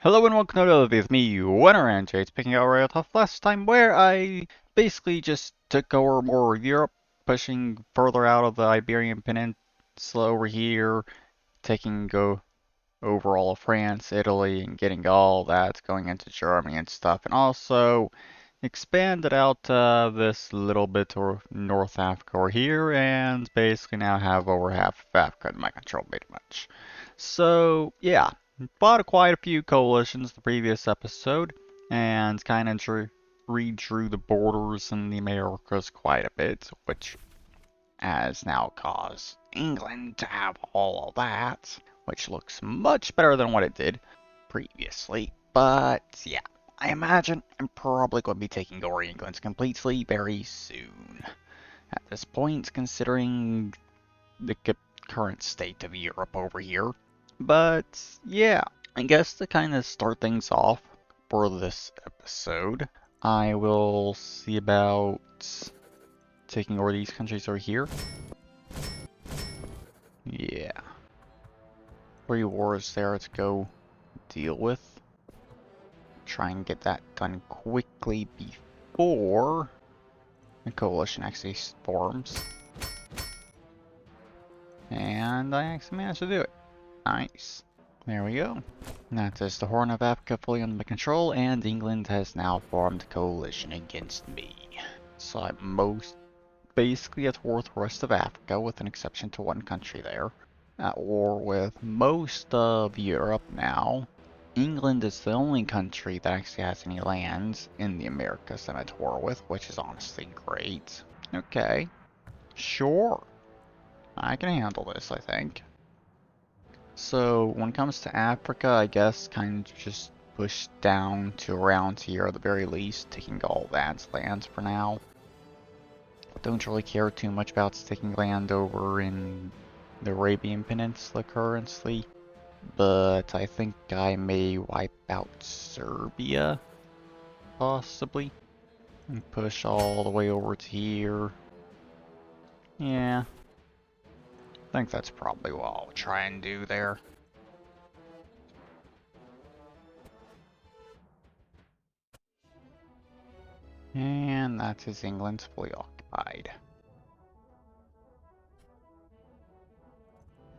Hello and welcome to with me, Winner and Jade's picking out right off last time where I basically just took over more of Europe, pushing further out of the Iberian Peninsula over here, taking go over all of France, Italy, and getting all that going into Germany and stuff, and also expanded out this little bit or North Africa over here, and basically now have over half of Africa in my control pretty much. So yeah, fought quite a few coalitions the previous episode, and kind of redrew the borders in the Americas quite a bit, which has now caused England to have all of that, which looks much better than what it did previously. But yeah, I imagine I'm probably going to be taking over England completely very soon. At this point, considering the current state of Europe over here. But yeah, I guess to kind of start things off for this episode, I will see about taking over these countries over here. Yeah. 3 wars there to go deal with. Try and get that done quickly before the coalition actually forms. And I actually managed to do it. Nice. There we go. That is the Horn of Africa fully under my control, and England has now formed a coalition against me. So I'm basically at war with the rest of Africa, with an exception to one country there. At war with most of Europe now. England is the only country that actually has any lands in the Americas that I'm at war with, which is honestly great. Okay. Sure. I can handle this, I think. So when it comes to Africa, I guess kind of just push down to around here at the very least, taking all that land for now. Don't really care too much about taking land over in the Arabian Peninsula currently, but I think I may wipe out Serbia, possibly, and push all the way over to here. Yeah, I think that's probably what I'll try and do there. And that is England fully occupied.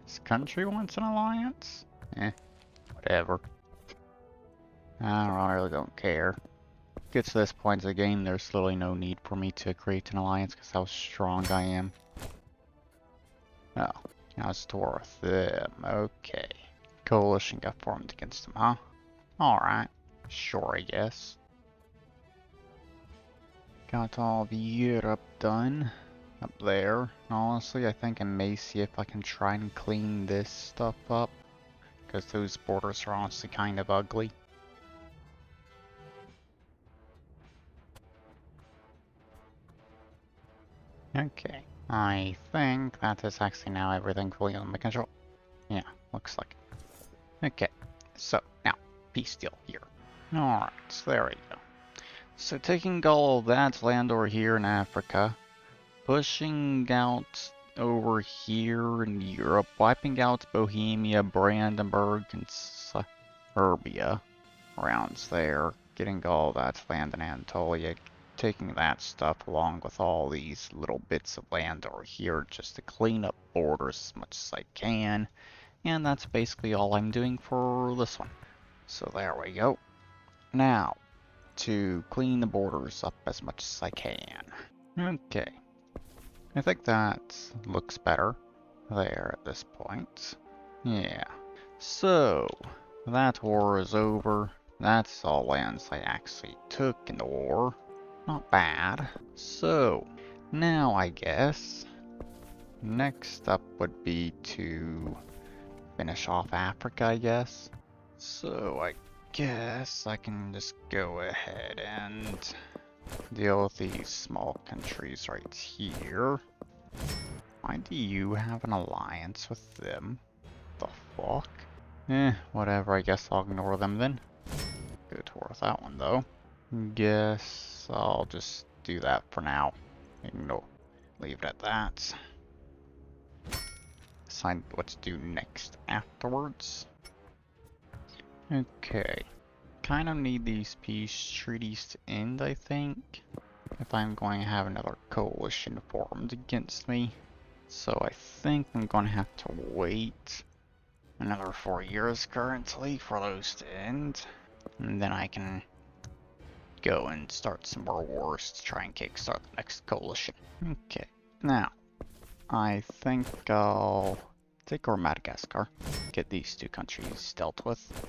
This country wants an alliance? Whatever. I really don't care. Gets to this point of the game, there's literally no need for me to create an alliance because how strong I am. Oh, now it's to war with them. Okay. Coalition got formed against them, huh? Alright. Sure, I guess. Got all of Europe done up there. Honestly, I think I may see if I can try and clean this stuff up, because those borders are honestly kind of ugly. Okay, I think that is actually now everything fully under my control. Yeah, looks like it. Okay, so now, peace deal here. Alright, so there we go. So taking all of that land over here in Africa, pushing out over here in Europe, wiping out Bohemia, Brandenburg, and Serbia around there, getting all that land in Anatolia, taking that stuff along with all these little bits of land over here just to clean up borders as much as I can, and that's basically all I'm doing for this one. So there we go. Now, to clean the borders up as much as I can. Okay. I think that looks better there at this point. Yeah. So, that war is over. That's all lands I actually took in the war. Not bad. So, now I guess, next up would be to finish off Africa, I guess. So, I guess I can just go ahead and deal with these small countries right here. Why do you have an alliance with them? The fuck? Whatever, I guess I'll ignore them then. Go towards that one though. Guess I'll just do that for now. Ignore. Leave it at that. Decide what to do next afterwards. Okay. kind of need these peace treaties to end, I think, if I'm going to have another coalition formed against me. So I think I'm going to have to wait another 4 years currently for those to end. And then I can go and start some more wars to try and kickstart the next coalition. Okay, now, I think I'll take over Madagascar, get these two countries dealt with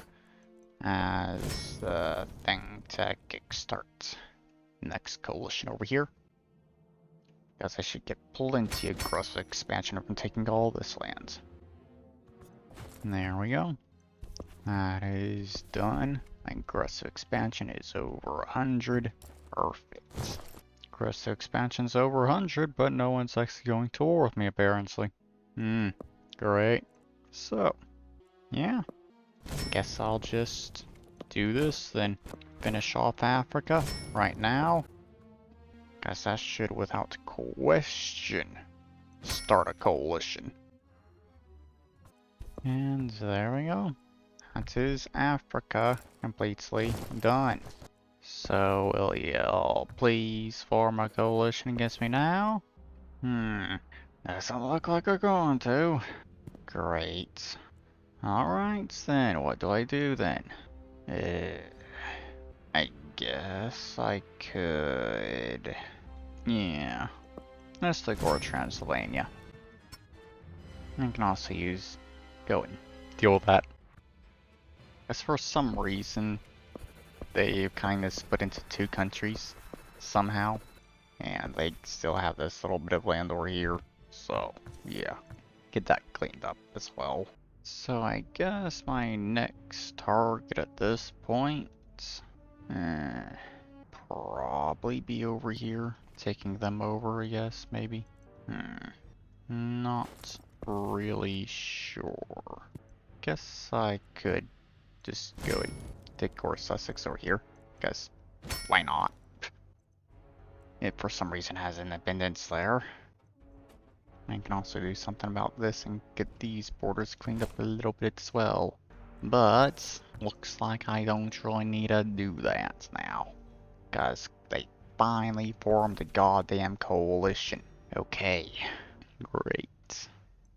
as the thing to kickstart next coalition over here. Because I should get plenty of gross expansion from taking all this land. And there we go. That is done. My aggressive expansion is over 100. Perfect. Aggressive expansion's over 100, but no one's actually going to war with me apparently. Great. So, yeah. Guess I'll just do this, then finish off Africa right now. Guess that should, without question, start a coalition. And there we go. That is Africa completely done. So, will y'all please form a coalition against me now? Doesn't look like we're going to. Great. Alright then, what do I do then? I guess I could... Yeah. Let's take over Transylvania. I can also go and deal with that. As for some reason, they kind of split into two countries somehow, and they still have this little bit of land over here, so yeah, get that cleaned up as well. So I guess my next target at this point, probably be over here, taking them over, I guess, maybe. Not really sure. Guess I could just go and take over Sussex over here, because why not? It for some reason has independence there. I can also do something about this and get these borders cleaned up a little bit as well. But looks like I don't really need to do that now, because they finally formed a goddamn coalition. Okay, great.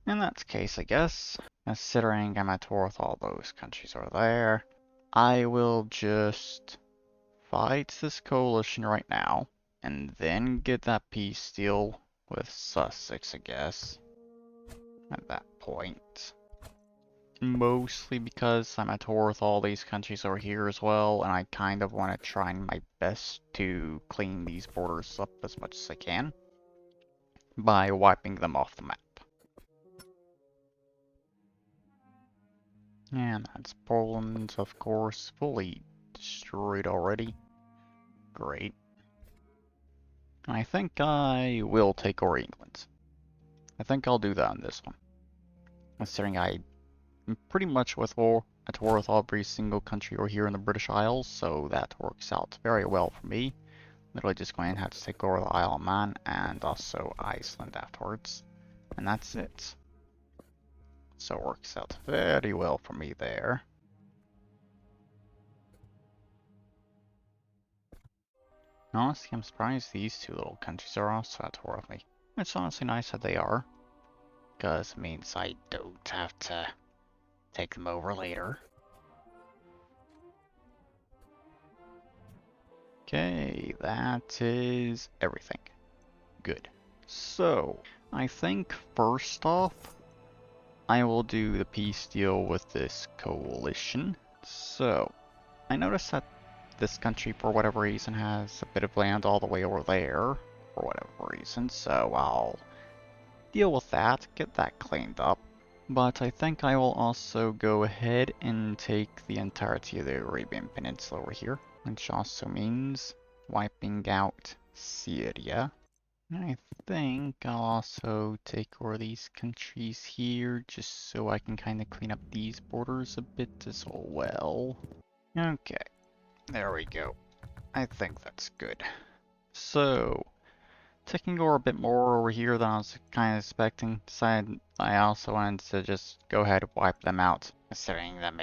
In that case, I guess, considering I'm at war with all those countries over there, I will just fight this coalition right now, and then get that peace deal with Sussex, I guess, at that point. Mostly because I'm at war with all these countries over here as well, and I kind of want to try my best to clean these borders up as much as I can by wiping them off the map. And that's Poland, of course, fully destroyed already. Great. I think I will take over England. I think I'll do that on this one. Considering I'm pretty much at war with every single country over here in the British Isles, so that works out very well for me. Literally just going to have to take over the Isle of Man and also Iceland afterwards. And that's it. So it works out very well for me there. Honestly, I'm surprised these two little countries are also at war with me. It's honestly nice that they are, because it means I don't have to take them over later. Okay, that is everything. Good. So, I think first off, I will do the peace deal with this coalition. So, I noticed that this country, for whatever reason, has a bit of land all the way over there, for whatever reason, so I'll deal with that, get that cleaned up. But I think I will also go ahead and take the entirety of the Arabian Peninsula over here, which also means wiping out Syria. I think I'll also take over these countries here, just so I can kind of clean up these borders a bit as well. Okay, there we go. I think that's good. So, taking over a bit more over here than I was kind of expecting, decided I also wanted to just go ahead and wipe them out Considering that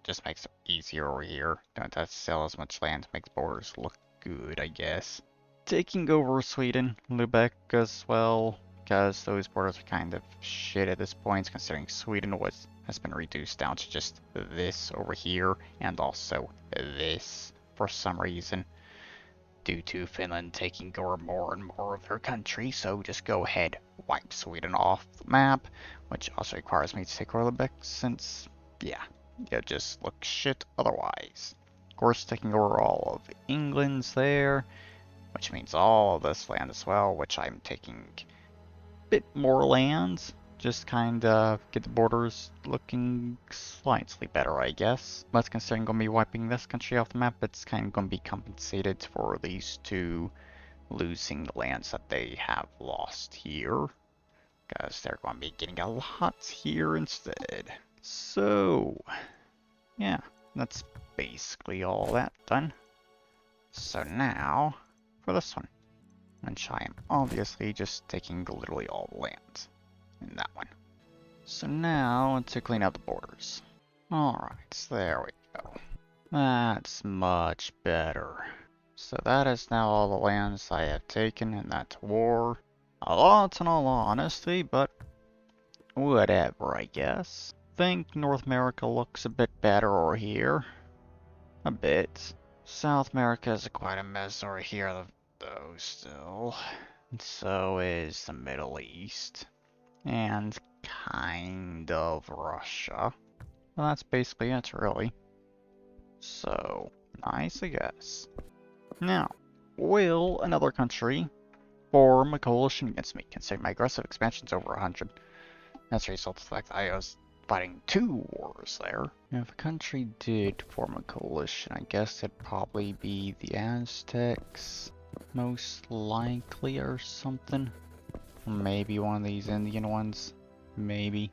just makes it easier over here. Don't have to sell as much land, makes borders look good, I guess. Taking over Sweden, Lubeck as well, because those borders are kind of shit at this point, considering Sweden has been reduced down to just this over here, and also this for some reason, due to Finland taking over more and more of their country. So just go ahead, wipe Sweden off the map, which also requires me to take over Lubeck, since, yeah, it just looks shit otherwise. Of course, taking over all of England's there, which means all of this land as well, which I'm taking a bit more land, just kind of get the borders looking slightly better, I guess. But considering I'm going to be wiping this country off the map, it's kind of going to be compensated for these two losing the lands that they have lost here, because they're going to be getting a lot here instead. So, yeah, that's basically all that done. So now, for this one, which I am obviously just taking literally all the land in that one. So now to clean up the borders. Alright, there we go. That's much better. So that is now all the lands I have taken in that war. A lot in all honesty, but whatever, I guess. Think North America looks a bit better over here. A bit. South America is quite a mess over here, though, still. And so is the Middle East. And kind of Russia. Well, that's basically it, really. So, nice, I guess. Now, will another country form a coalition against me, considering my aggressive expansion's over 100? That's a result of the fact that I was fighting 2 wars there. If a country did form a coalition, I guess it'd probably be the Aztecs, most likely, or something. Maybe one of these Indian ones. Maybe.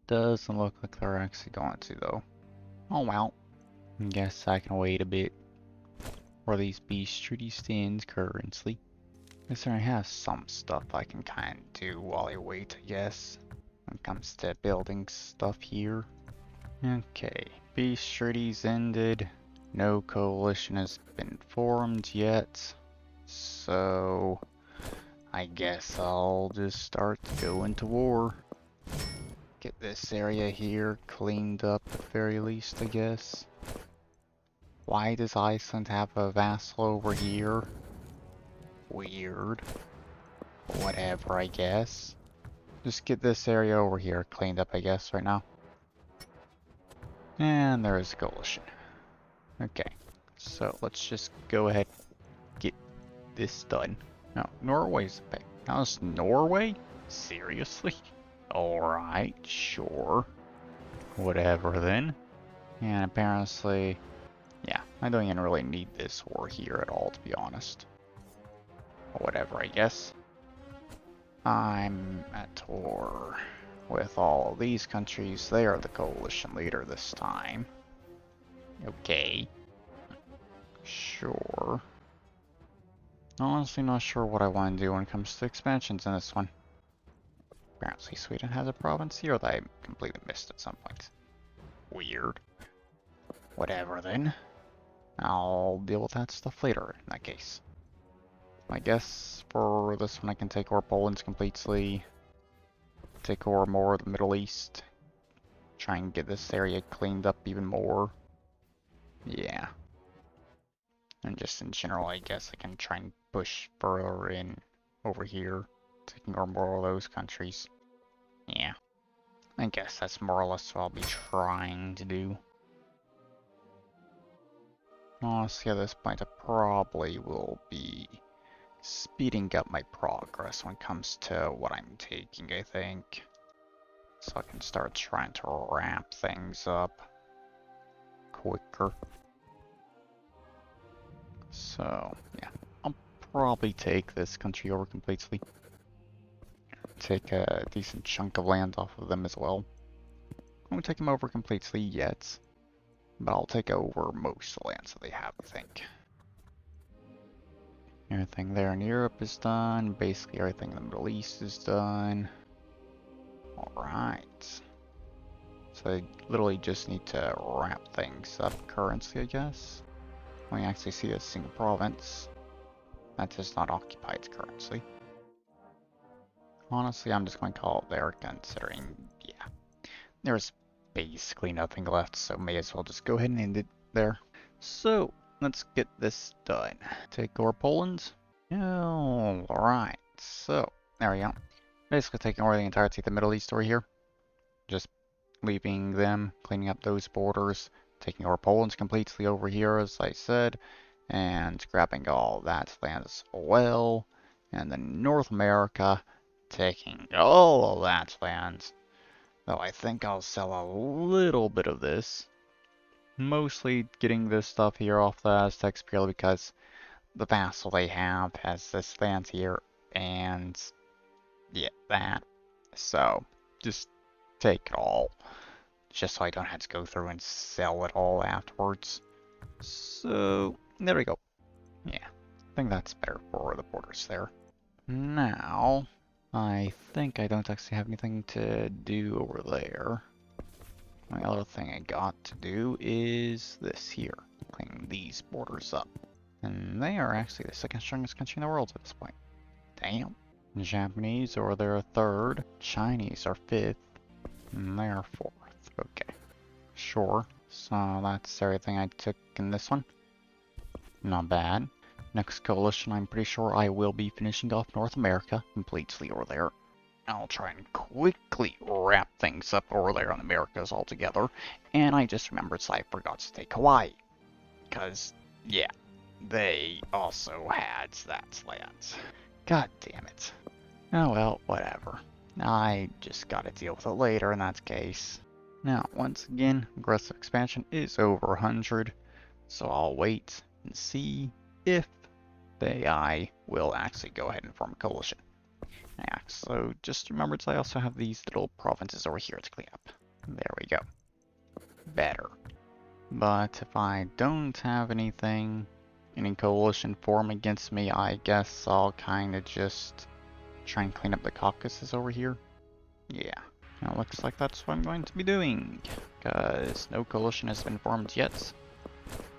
Doesn't look like they're actually going to, though. Oh well. Guess I can wait a bit for these peace treaty stands currently. Guess I have some stuff I can kind of do while I wait, I guess. When it comes to building stuff here. Okay, peace treaties ended. No coalition has been formed yet. So, I guess I'll just start to go into war. Get this area here cleaned up at the very least, I guess. Why does Iceland have a vassal over here? Weird. Whatever, I guess. Just get this area over here cleaned up, I guess, right now. And there is a coalition. Okay, so let's just go ahead and get this done. No, Norway's a pick. Now it's Norway? Seriously? Alright, sure. Whatever then. And apparently, yeah, I don't even really need this war here at all, to be honest. Whatever, I guess. I'm at war with all of these countries. They are the coalition leader this time. Okay. Sure. Honestly not sure what I want to do when it comes to expansions in this one. Apparently Sweden has a province here that I completely missed at some point. Weird. Whatever then. I'll deal with that stuff later in that case. I guess for this one I can take over Poland completely. Take over more of the Middle East. Try and get this area cleaned up even more. Yeah. And just in general, I guess I can try and push further in over here, taking over more of those countries. Yeah. I guess that's more or less what I'll be trying to do. Honestly, at this point, I probably will be speeding up my progress when it comes to what I'm taking, I think. So I can start trying to wrap things up quicker. So, yeah, I'll probably take this country over completely. Take a decent chunk of land off of them as well. I won't take them over completely yet, but I'll take over most of the lands that they have, I think. Everything there in Europe is done. Basically everything in the Middle East is done. Alright. So I literally just need to wrap things up currency, I guess. We actually see a single province that is not occupied currently. Honestly, I'm just going to call it there, considering, yeah, there's basically nothing left, so may as well just go ahead and end it there. So, let's get this done. Take over Poland. Alright, so, there we go. Basically taking over the entirety of the Middle East over here. Just leaving them, cleaning up those borders, taking over Poland completely over here, as I said, and grabbing all that land as well. And then North America, taking all of that land. Though I think I'll sell a little bit of this. Mostly getting this stuff here off the Aztecs purely because the vassal they have has this land here, and yeah, that. So, just take it all. Just so I don't have to go through and sell it all afterwards. So, there we go. Yeah, I think that's better for the borders there. Now, I think I don't actually have anything to do over there. My other thing I got to do is this here. Clean these borders up. And they are actually the second strongest country in the world at this point. Damn. Japanese are their third. Chinese are fifth. And they are fourth. Okay. Sure. So that's everything I took in this one. Not bad. Next coalition, I'm pretty sure I will be finishing off North America completely over there. I'll try and quickly wrap things up over there on Americas altogether. And I just remembered I forgot to take Hawaii. Because, yeah, they also had that land. God damn it. Oh well, whatever. I just gotta deal with it later in that case. Now, once again, aggressive expansion is over 100, so I'll wait and see if the AI will actually go ahead and form a coalition. Yeah, so just remember I also have these little provinces over here to clean up. There we go. Better. But if I don't have anything, any coalition form against me, I guess I'll kind of just try and clean up the Caucasus over here. Yeah, it looks like that's what I'm going to be doing, because no coalition has been formed yet.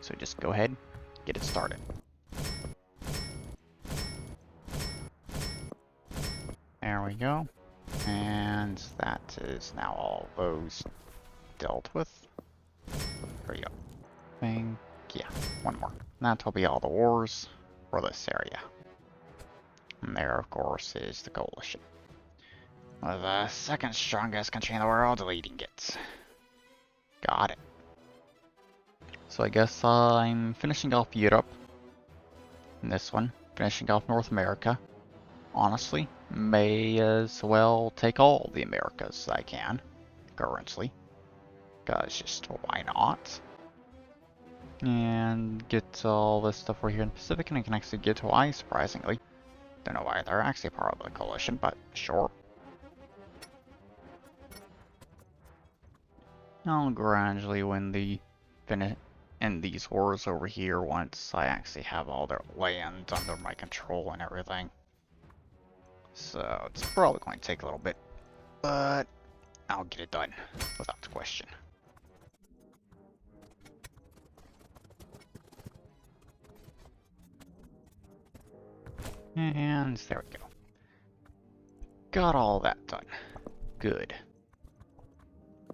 So just go ahead, get it started. There we go. And that is now all those dealt with. There we go. Yeah, one more. That'll be all the wars for this area. And there, of course, is the coalition. The second strongest country in the world leading it. Got it. So I guess I'm finishing off Europe. In this one, finishing off North America. Honestly, may as well take all the Americas I can, currently. Because just why not? And get all this stuff over here in the Pacific, and I can actually get Hawaii, surprisingly. Don't know why they're actually part of the coalition, but sure. I'll gradually win end these wars over here once I actually have all their land under my control and everything. So it's probably going to take a little bit, but I'll get it done without question. And there we go. Got all that done. Good.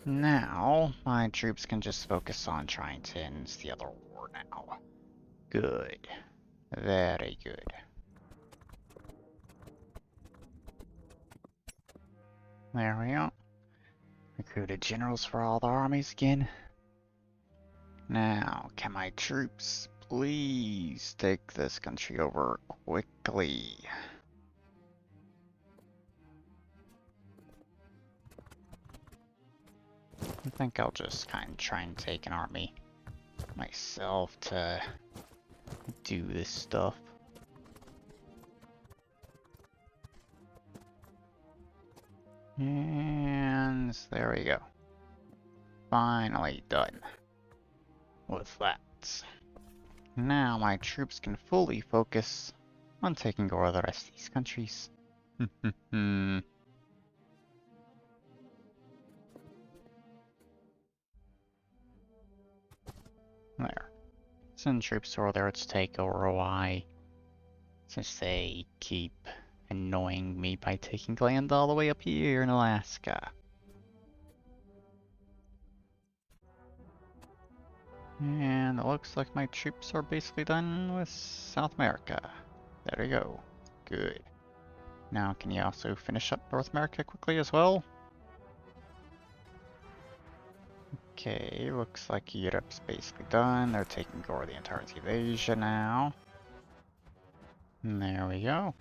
Now, my troops can just focus on trying to end the other war now. Good. Very good. There we go. Recruited generals for all the armies again. Now, can my troops please take this country over quickly? I think I'll just kind of try and take an army myself to do this stuff. And there we go. Finally done with that. Now my troops can fully focus on taking over the rest of these countries. There. Send troops over there to take over Hawaii. Since they keep annoying me by taking land all the way up here in Alaska. And it looks like my troops are basically done with South America. There we go. Good. Now can you also finish up North America quickly as well? Okay, looks like Europe's basically done. They're taking over the entirety of Asia now. And there we go.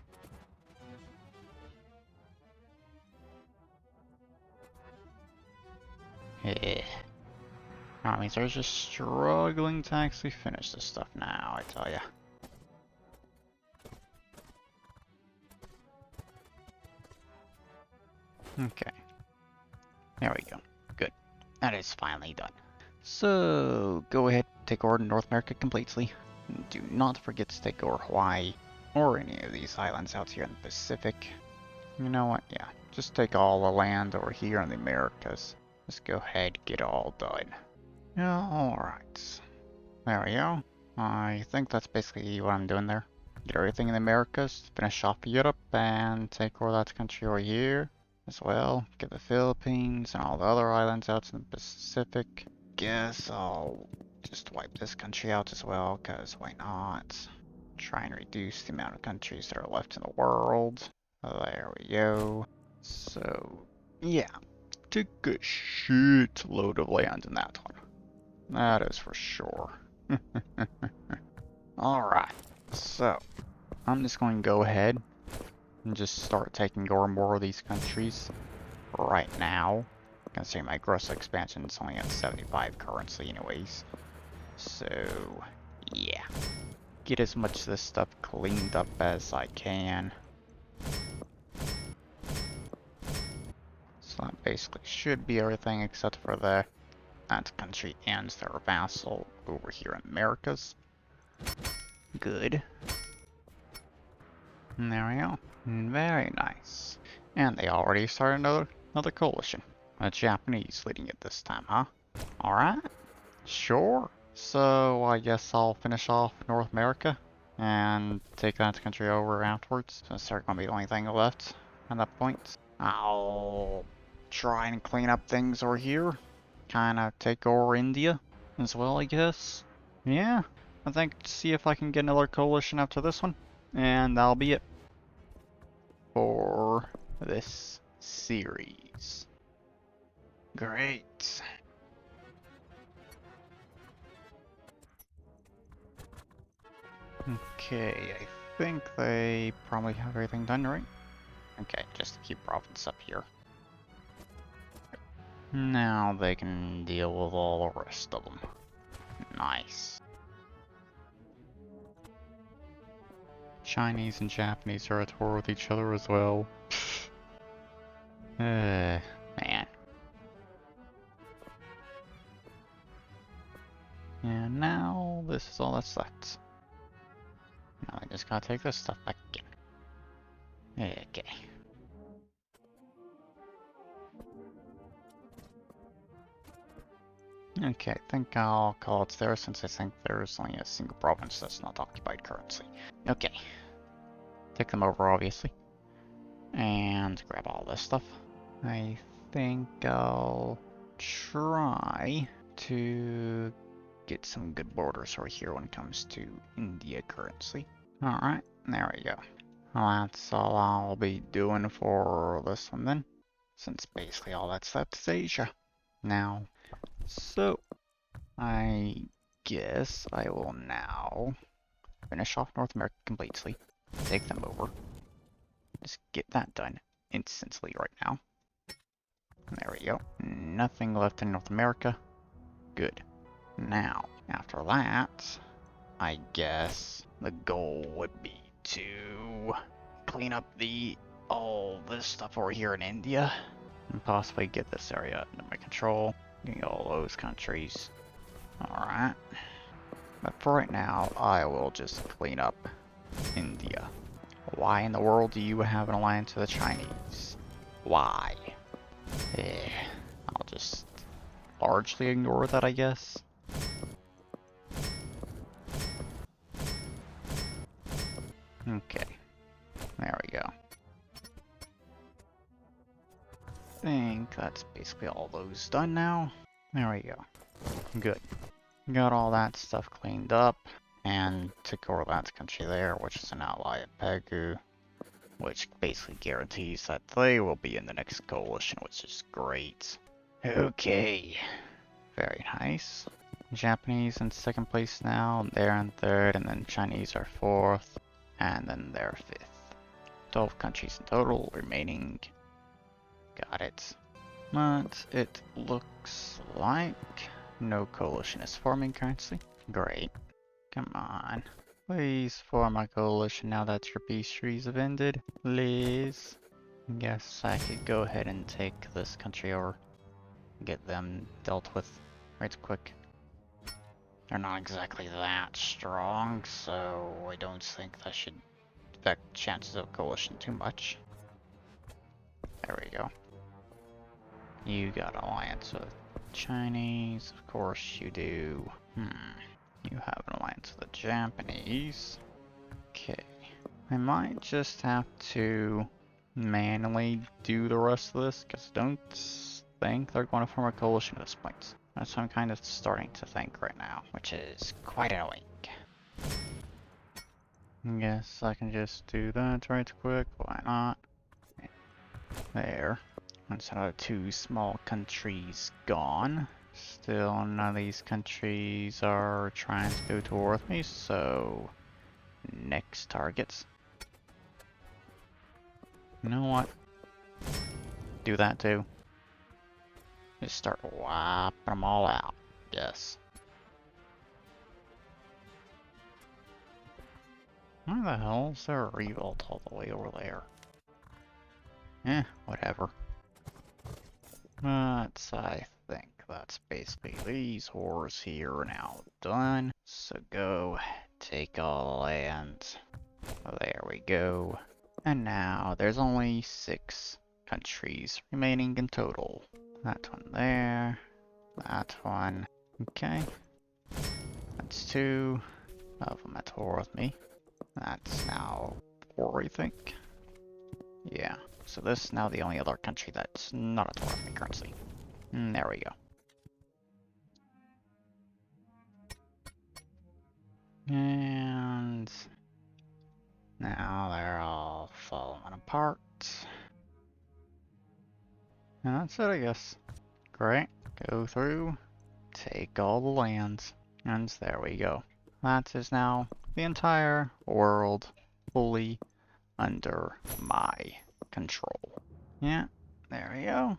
Eh. That means they're just struggling to actually finish this stuff now, I tell ya. Okay. There we go. Good. That is finally done. So, go ahead, take over North America completely. Do not forget to take over Hawaii, or any of these islands out here in the Pacific. You know what? Yeah, just take all the land over here in the Americas. Just go ahead, get it all done. Alright. There we go. I think that's basically what I'm doing there. Get everything in the Americas, finish off Europe, and take over that country over here as well. Get the Philippines and all the other islands out in the Pacific. Guess I'll just wipe this country out as well, because why not? Try and reduce the amount of countries that are left in the world. There we go. So, yeah. Took a shit load of land in that one. That is for sure. Alright, so I'm just going to go ahead and just start taking over more of these countries right now. Considering my gross expansion is only at 75 currently anyways. So, yeah. Get as much of this stuff cleaned up as I can. So that basically should be everything except for that country and their vassal over here in Americas. Good. And there we go. Very nice. And they already started another coalition. The Japanese leading it this time, huh? Alright. Sure. So I guess I'll finish off North America and take that country over afterwards, since they're gonna be the only thing left at that point. I'll try and clean up things over here. Kinda take over India as well, I guess. Yeah, I think see if I can get another coalition after this one. And that'll be it for this series. Great. Okay, I think they probably have everything done, right? Okay, just a few provinces up here. Now they can deal with all the rest of them. Nice. Chinese and Japanese are at war with each other as well. Man. And now this is all that's left. Now I just gotta take this stuff back again. Okay. Okay, I think I'll call it there since I think there's only a single province that's not occupied currently. Okay. Take them over, obviously. And grab all this stuff. I think I'll try to get some good borders over here when it comes to India currency. Alright, there we go. Well, that's all I'll be doing for this one then, since basically all that's left is Asia now. So, I guess I will now finish off North America completely, take them over, just get that done instantly right now. There we go. Nothing left in North America. Good. Now, after that, I guess the goal would be to clean up all this stuff over here in India and possibly get this area under my control. Getting all those countries. Alright. But for right now, I will just clean up India. Why in the world do you have an alliance with the Chinese? Why? I'll just largely ignore that, I guess. Okay. There we go. I think that's basically all those done now. There we go. Good. Got all that stuff cleaned up. And took over that country there, which is an ally of Pegu. Which basically guarantees that they will be in the next coalition, which is great. Okay. Very nice. Japanese in second place now, they're in third, and then Chinese are fourth, and then they're fifth. 12 countries in total remaining. Got it. But it looks like no coalition is forming currently. Great. Come on. Please form a coalition now that your peace treaties have ended. Please. Guess I could go ahead and take this country over. Get them dealt with right quick. They're not exactly that strong, so I don't think that should affect chances of coalition too much. There we go. You got alliance with Chinese, of course you do. You have an alliance with the Japanese. Okay. I might just have to manually do the rest of this, because I don't think they're going to form a coalition at this point. That's what I'm kind of starting to think right now, which is quite annoying. Guess I can just do that right quick, why not? There. That's another 2 small countries gone. Still none of these countries are trying to go toward me, so next targets. You know what? Do that too. Just start wiping them all out. Yes. Why the hell is there a revolt all the way over there? Whatever. But I think that's basically these wars here are now done. So go take all land. There we go. And now there's only 6 countries remaining in total. That one there. That one. Okay. That's 2 of them at war with me. That's now 4, I think. Yeah. So this is now the only other country that's not at war with me currently. There we go. And now they're all falling apart. And that's it, I guess. Great. Go through. Take all the lands. And there we go. That is now the entire world fully under my control. Yeah, there we go.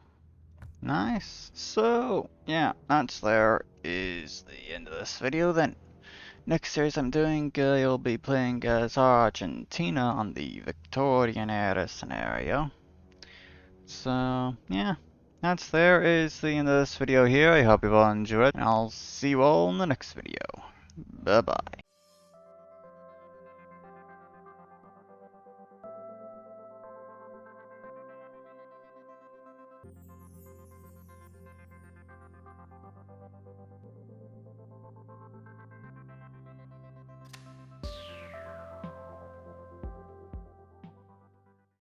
Nice. So, yeah, there is the end of this video then. Next series I'm doing, you'll be playing as Argentina on the Victorian era scenario. So, yeah, there is the end of this video here. I hope you all enjoyed, and I'll see you all in the next video. Bye-bye.